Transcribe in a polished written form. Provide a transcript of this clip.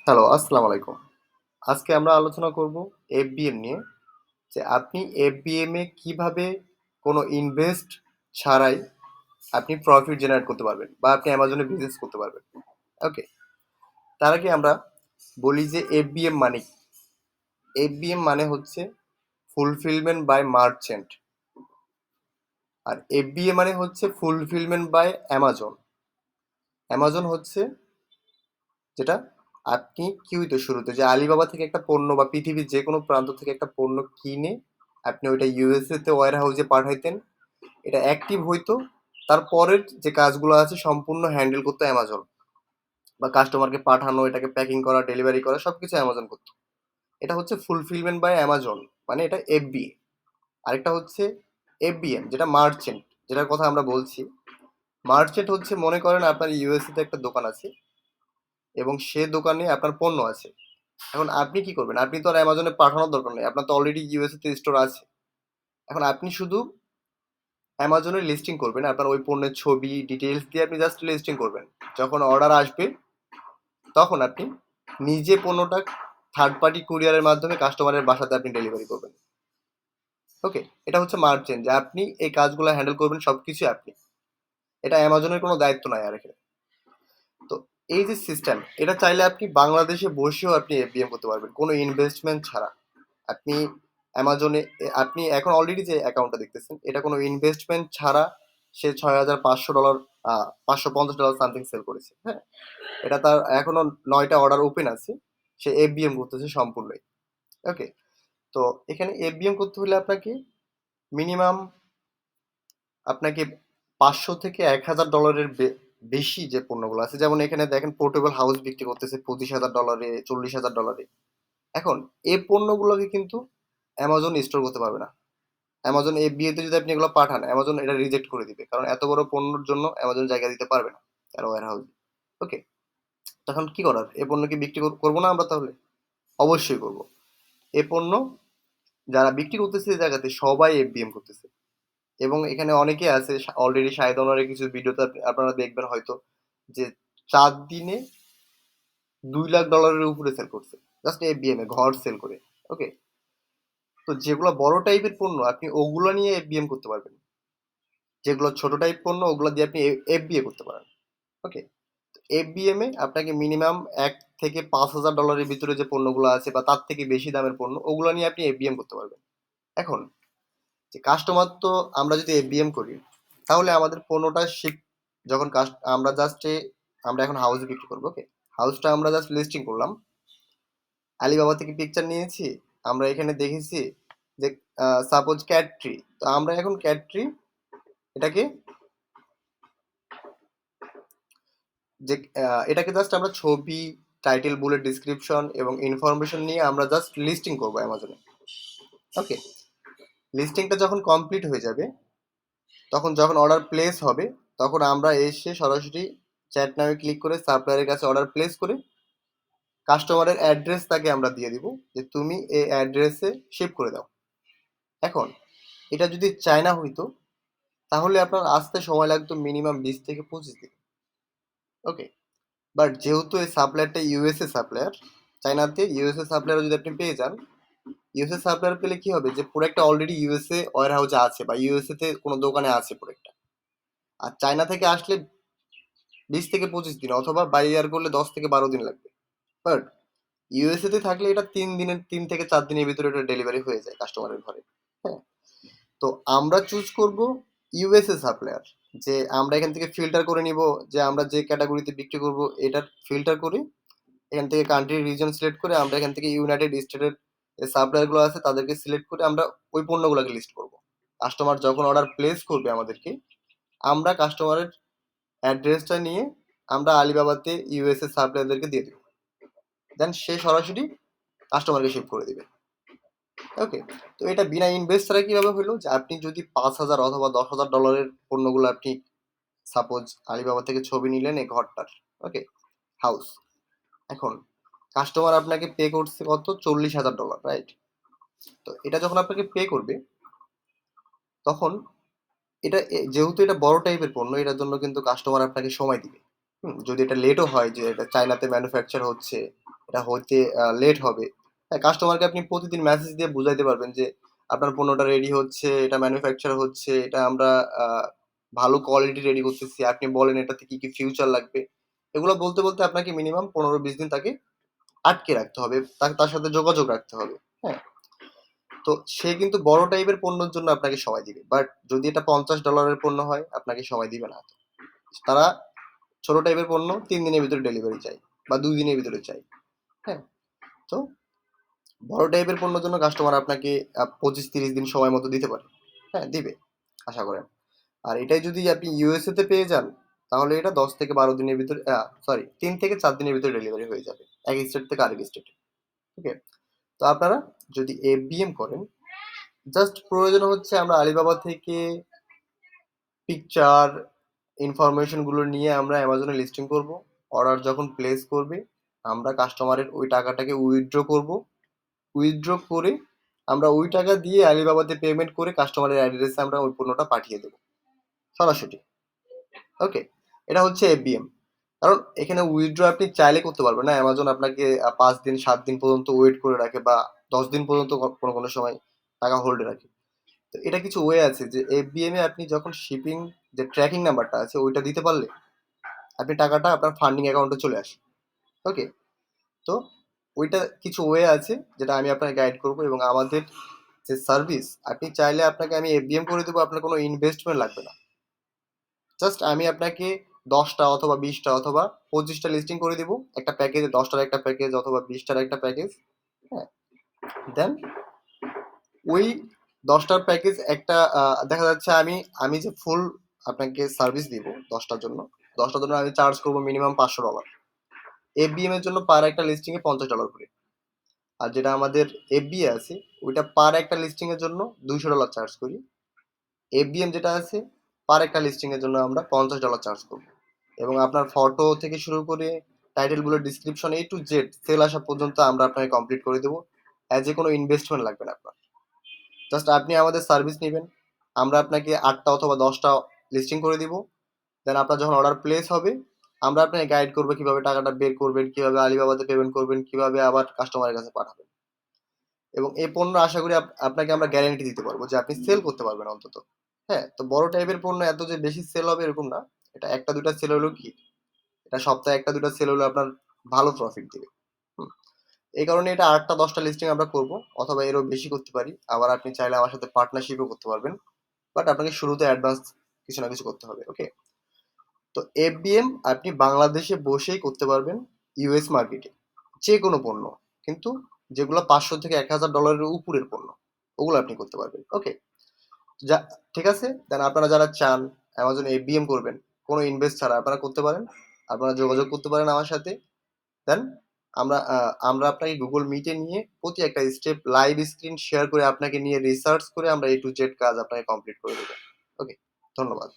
Hello, আসসালামু আলাইকুম। আজকে আমরা আলোচনা করব এফবিএম নিয়ে যে আপনি এফবিএম এ কিভাবে কোনো ইনভেস্ট ছাড়াই আপনি প্রফিট জেনারেট করতে পারবেন বা আপনি অ্যামাজনে বিজনেস করতে পারবেন। ওকে? তার আগে আমরা বলি যে এফবিএম মানে কি? এফবিএম মানে হচ্ছে ফুলফিলমেন্ট বাই মার্চেন্ট। আর এফবিএ মানে হচ্ছে ফুলফিলমেন্ট বাই অ্যামাজন। অ্যামাজন হচ্ছে যেটা আপনি কি হইতো শুরুতে যে আলিবাবা থেকে একটা পণ্য বা পৃথিবীর যে কোনো প্রান্ত থেকে একটা পণ্য কিনে আপনি ওইটা ইউএসএ তে ওয়্যার হাউসে পাঠাইতেন, এটা অ্যাক্টিভ হইতো, তারপরের যে কাজগুলো আছে সম্পূর্ণ হ্যান্ডেল করতো অ্যামাজন, বা কাস্টমারকে পাঠানো, এটাকে প্যাকিং করা, ডেলিভারি করা সবকিছু অ্যামাজন করতো। এটা হচ্ছে ফুলফিলমেন্ট বাই অ্যামাজন, মানে এটা এফবিএ। আরেকটা হচ্ছে এফবিএম, যেটা মার্চেন্ট, যেটার কথা আমরা বলছি। মার্চেন্ট হচ্ছে, মনে করেন আপনার ইউএসএ তে একটা দোকান আছে এবং সে দোকানে আপনার পণ্য আছে। এখন আপনি কি করবেন? আপনি তো আর অ্যামাজনে পাঠানোর দরকার নেই, আপনার তো অলরেডি ইউএসএ তে স্টোর আছে। এখন আপনি শুধু অ্যামাজনে লিস্টিং করবেন, আপনার ওই পণ্যের ছবি ডিটেলস দিয়ে আপনি জাস্ট লিস্টিং করবেন। যখন অর্ডার আসবে তখন আপনি নিজে পণ্যটা থার্ড পার্টি কুরিয়ারের মাধ্যমে কাস্টমারের বাসাতে আপনি ডেলিভারি করবেন। ওকে? এটা হচ্ছে মার্চেন্ট, যে আপনি এই কাজগুলো হ্যান্ডেল করবেন, সবকিছু আপনি। এটা অ্যামাজনের কোনো দায়িত্ব নাই আর এখানে। তো এই যে সিস্টেম, এটা চাইলে আপনি বাংলাদেশে বসেও আপনি এফবিএম করতে পারবেন কোনো ইনভেস্টমেন্ট ছাড়া। আপনি অ্যামাজনে আপনি এখন অলরেডি যে অ্যাকাউন্টটা দেখতেছেন, এটা কোনো ইনভেস্টমেন্ট ছাড়া সে $6,500, $550 সামথিং সেল করেছে। হ্যাঁ, এটা তার এখনো 9টা অর্ডার ওপেন আছে। সে এফবিএম করতেছে সম্পূর্ণই। ওকে? তো এখানে এফবিএম করতে হলে মিনিমাম আপনাকে 500 থেকে $1,000 বেশি যে পণ্যগুলো আছে, যেমন এখানে দেখেন পোর্টেবল হাউস বিক্রি করতেছে $25,000, $40,000। এখন এই পণ্যগুলোকে কিন্তু অ্যামাজন স্টোর করতে পারবে না। অ্যামাজন এফবিএ তে যদি আপনি এগুলো পাঠান, অ্যামাজন এটা রিজেক্ট করে দিবে, কারণ এত বড় পণ্যর জন্য অ্যামাজন জায়গা দিতে পারবে না তার ওয়্যার হাউস। ওকে? তখন কি করার? এ পণ্য কি বিক্রি করবো না আমরা তাহলে? অবশ্যই করব। এ পণ্য যারা বিক্রি করতেছে এই জায়গাতে সবাই এফবিএম করতেছে, এবং এখানে অনেকে আছে অলরেডি, শাহেদ ওনারের কিছু ভিডিওতে আপনারা দেখবেন হয়তো, যে 4 দিনে $2 লাখ উপরে সেল করছে, জাস্ট এফবিএম এ ঘর সেল করে। ওকে? তো যেগুলো বড় টাইপের পণ্য আপনি ওগুলো নিয়ে এফবিএম করতে পারবেন, যেগুলো ছোট টাইপ পণ্য ওগুলো দিয়ে আপনি এফবিএ করতে পারেন। ওকে? এফবিএম এ আপনাকে মিনিমাম $1,000 থেকে $5,000 ভিতরে যে পণ্যগুলো আছে বা তার থেকে বেশি দামের পণ্য, ওগুলো নিয়ে আপনি এফবিএম করতে পারবেন। এখন যে কাস্টমার তো, আমরা যদি এফবিএম করি তাহলে আমাদের পণ্যটা শিপ, যখন আমরা আমরা এখন হাউসে বিক্রি করবো। ওকে? হাউসটা আমরা জাস্ট লিস্টিং করলাম, আলিবাবা থেকে পিকচার নিয়েছি, আমরা এখানে দেখেছি যে সাপোজ ক্যাট ট্রি, তো আমরা এখন ক্যাট ট্রি এটাকে যে এটাকে জাস্ট আমরা ছবি, টাইটেল, বুলেট, ডিসক্রিপশন এবং ইনফরমেশন নিয়ে আমরা জাস্ট লিস্টিং করবো অ্যামাজনে। ওকে? লিস্টিংটা যখন কমপ্লিট হয়ে যাবে, তখন যখন অর্ডার প্লেস হবে, তখন আমরা এসে সরাসরি চ্যাট নামে ক্লিক করে সাপ্লায়ারের কাছে অর্ডার প্লেস করে কাস্টমারের অ্যাড্রেস তাকে আমরা দিয়ে দিব, যে তুমি এই অ্যাড্রেসে শিপ করে দাও। এখন এটা যদি চায়না হইতো তাহলে আপনার আসতে সময় লাগতো মিনিমাম 20 থেকে 25 দিন। ওকে? বাট যেহেতু এই সাপ্লায়ারটা ইউএসএ সাপ্লায়ার, চায়নাতে ইউএসএ সাপ্লায়ার যদি আপনি পেয়ে যান, ইউএসএ সাপ্লায়ার পেলে কি হবে, যে প্রোডাক্টটা অলরেডি ইউএসএ ওয়্যার হাউসে আছে বা ইউএসএ তে কোনো দোকানে আছে প্রোডাক্টটা। আর চায়না থেকে আসলে 20 থেকে 25 দিন, অথবা বাই এয়ার করলে 10 থেকে 12 দিন লাগবে। বাট ইউএসএ তে থাকলে এটা 3 থেকে 4 দিনের ভিতরে এটা ডেলিভারি হয়ে যায় কাস্টমারের ঘরে। হ্যাঁ? তো আমরা চুজ করব ইউএসএ সাপ্লায়ার, যে আমরা এখান থেকে ফিল্টার করে নিব, যে আমরা যে ক্যাটাগরিতে বিক্রি করব এটার ফিল্টার করে এখান থেকে কান্ট্রি রিজন সিলেক্ট করে আমরা এখান থেকে ইউনাইটেড স্টেটের যে সাপ্লায়ার গুলো আছে তাদেরকে সিলেক্ট করে আমরা ওই পণ্যগুলোকে লিস্ট করব। কাস্টমার যখন অর্ডার প্লেস করবে আমাদেরকে, আমরা কাস্টমারের অ্যাড্রেসটা নিয়ে আমরা আলিবাবাতে ইউএসএ সাপ্লায়ারদেরকে দিয়ে দেবো, দেন সে সরাসরি কাস্টমারকে শিপ করে দিবে। ওকে? তো এটা বিনা ইনভেস্ট ছাড়া কিভাবে হলো, যে আপনি যদি 5,000 অথবা $10,000 পণ্যগুলো আপনি সাপোজ আলিবাবা থেকে ছবি নিলেন এই ঘরটার। ওকে? হাউস। এখন কাস্টমার আপনাকে পে করছে কত? $40,000, রাইট? তো এটা যখন আপনাকে পে করবে, তখন যেহেতু এটা বড় টাইপের পণ্য, এটার জন্য কিন্তু কাস্টমার আপনাকে সময় দিবে। যদি এটা লেটও হয়, যে এটা চায়নাতে ম্যানুফ্যাকচার হচ্ছে, এটা হইতে লেট হবে। হ্যাঁ, কাস্টমারকে আপনি প্রতিদিন মেসেজ দিয়ে বুঝাইতে পারবেন যে আপনার পণ্যটা রেডি হচ্ছে, এটা ম্যানুফ্যাকচার হচ্ছে, এটা আমরা ভালো কোয়ালিটি রেডি করতেছি, আপনি বলেন এটাতে কি কি ফিউচার লাগবে। এগুলো বলতে বলতে আপনাকে মিনিমাম 15-20 দিন তাকে আটকে রাখতে হবে, তার সাথে যোগাযোগ রাখতে হবে। হ্যাঁ, তো সে কিন্তু বড় টাইপের পণ্যের জন্য আপনাকে সময় দিবে, বাট যদি এটা $50 পণ্য হয় আপনাকে সময় দিবে না। তারা ছোট টাইপের পণ্য 3 দিনের ভিতরে ডেলিভারি চাই বা 2 দিনের ভিতরে চাই। হ্যাঁ, তো বড় টাইপের পণ্যের জন্য কাস্টমার আপনাকে 25-30 দিন সময় মতো দিতে পারে। হ্যাঁ, দিবে আশা করেন। আর এটাই যদি আপনি ইউএসএ তে পেয়ে যান, তাহলে এটা 10 থেকে 12 দিনের ভিতরে, সরি, 3 থেকে 4 দিনের ভিতরে ডেলিভারি হয়ে যাবে এক স্টেট থেকে আরেক স্টেটে। ওকে, তো আপনারা যদি এফবিএম করেন, জাস্ট প্রয়োজন হচ্ছে আমরা আলিবাবা থেকে পিকচার ইনফরমেশন গুলো নিয়ে আমরা অ্যামাজনে লিস্টিং করব। অর্ডার যখন প্লেস করবে, আমরা কাস্টমারের ওই টাকাটাকে উইথড্র করব। উইথড্র করে আমরা ওই টাকা দিয়ে আলিবাবাতে পেমেন্ট করে কাস্টমারের অ্যাড্রেসে আমরা ওই পণ্যটা পাঠিয়ে দেবো সরাসরি। ওকে, এটা হচ্ছে এফবিএম। কারণ এখানে উইথড্র আপনি চাইলে করতে পারবেন না, অ্যামাজন আপনাকে 5 দিন 7 দিন পর্যন্ত ওয়েট করে রাখে, বা 10 দিন পর্যন্ত কোনো কোনো সময় টাকা হোল্ডে রাখে। তো এটা কিছু ওয়ে আছে যে এফবিএম এ আপনি যখন শিপিং যে ট্র্যাকিং নাম্বারটা আছে ওইটা দিতে পারলে আপনি টাকাটা আপনার ফান্ডিং অ্যাকাউন্টে চলে আসে। ওকে, তো ওইটা কিছু ওয়ে আছে যেটা আমি আপনাকে গাইড করব। এবং আমাদের যে সার্ভিস, আপনি চাইলে আপনাকে আমি এফবিএম করে দেবো, আপনার কোনো ইনভেস্টমেন্ট লাগবে না। জাস্ট আমি আপনাকে 10টা অথবা 20টা অথবা 25টা লিস্টিং করে দিব একটা প্যাকেজে, 10টার একটা প্যাকেজ অথবা 20টার একটা প্যাকেজ। হ্যাঁ, দেন ওই 10টার প্যাকেজ একটা দেখা যাচ্ছে আমি আমি যে ফুল আপনাকে সার্ভিস দিব 10টার জন্য, 10টার জন্য আমি চার্জ করবো মিনিমাম $500। এফবিএম এর জন্য পার একটা লিস্টিং এ $50 করে। আর যেটা আমাদের এফবিএ আছে ওইটা পার একটা লিস্টিং এর জন্য $200 চার্জ করি। এফবিএম যেটা আছে পার একটা লিস্টিং এর জন্য আমরা $50 চার্জ করব। এবং আপনার ফটো থেকে শুরু করে টাইটেলগুলো, description, A to Z sell আসা পর্যন্ত আমরা আপনাকে কমপ্লিট করে দেবো। অ্যাজ এ কোনো ইনভেস্টমেন্ট লাগবে না আপনার। জাস্ট আপনি আমাদের সার্ভিস নেবেন, আমরা আপনাকে 8টা অথবা 10টা লিস্টিং করে দিব। দেন আপনার যখন অর্ডার প্লেস হবে, আমরা আপনাকে গাইড করবো কিভাবে টাকাটা বের করবেন, কিভাবে আলিবাবাতে পেমেন্ট করবেন, কিভাবে আবার কাস্টমারের কাছে পাঠাবেন। এবং এই পণ্য আশা করি আপনাকে আমরা গ্যারান্টি দিতে পারবো যে আপনি সেল করতে পারবেন অন্তত। হ্যাঁ, তো বড় টাইপের পণ্য এত যে বেশি সেল হবে এরকম না। এটা একটা দুটা সেল হলেও কি, এটা সপ্তাহে একটা দুটা সেল হলে আপনার ভালো প্রফিট দিবে। হুম, এই কারণে এটা 8টা 10টা লিস্টিং আমরা করব, অথবা এরও বেশি করতে পারি। আবার আপনি চাইলে আমার সাথে পার্টনারশিপও করতে পারবেন, বাট আপনাকে শুরুতে অ্যাডভান্স কিছু না কিছু করতে হবে। ওকে, তো এফবিএম আপনি বাংলাদেশে বসেই করতে পারবেন ইউএস মার্কেটে যে কোনো পণ্য, কিন্তু যেগুলো $500 থেকে $1000 উপরের পণ্য ওগুলো আপনি করতে পারবেন। ওকে, যা, ঠিক আছে। দেন আপনারা যারা চান অ্যামাজন এফবিএম করবেন কোনো ইনভেস্ট ছাড়া, আপনারা করতে পারেন। আপনারা যোগাযোগ করতে পারেন আমার সাথে। দেন আমরা আপনাকে গুগল মিটে নিয়ে প্রতি একটা স্টেপ লাইভ স্ক্রিন শেয়ার করে আপনাকে নিয়ে রিসার্চ করে আমরা এ টু জেড কাজ আপনাকে কমপ্লিট করে দেবো। ওকে, ধন্যবাদ।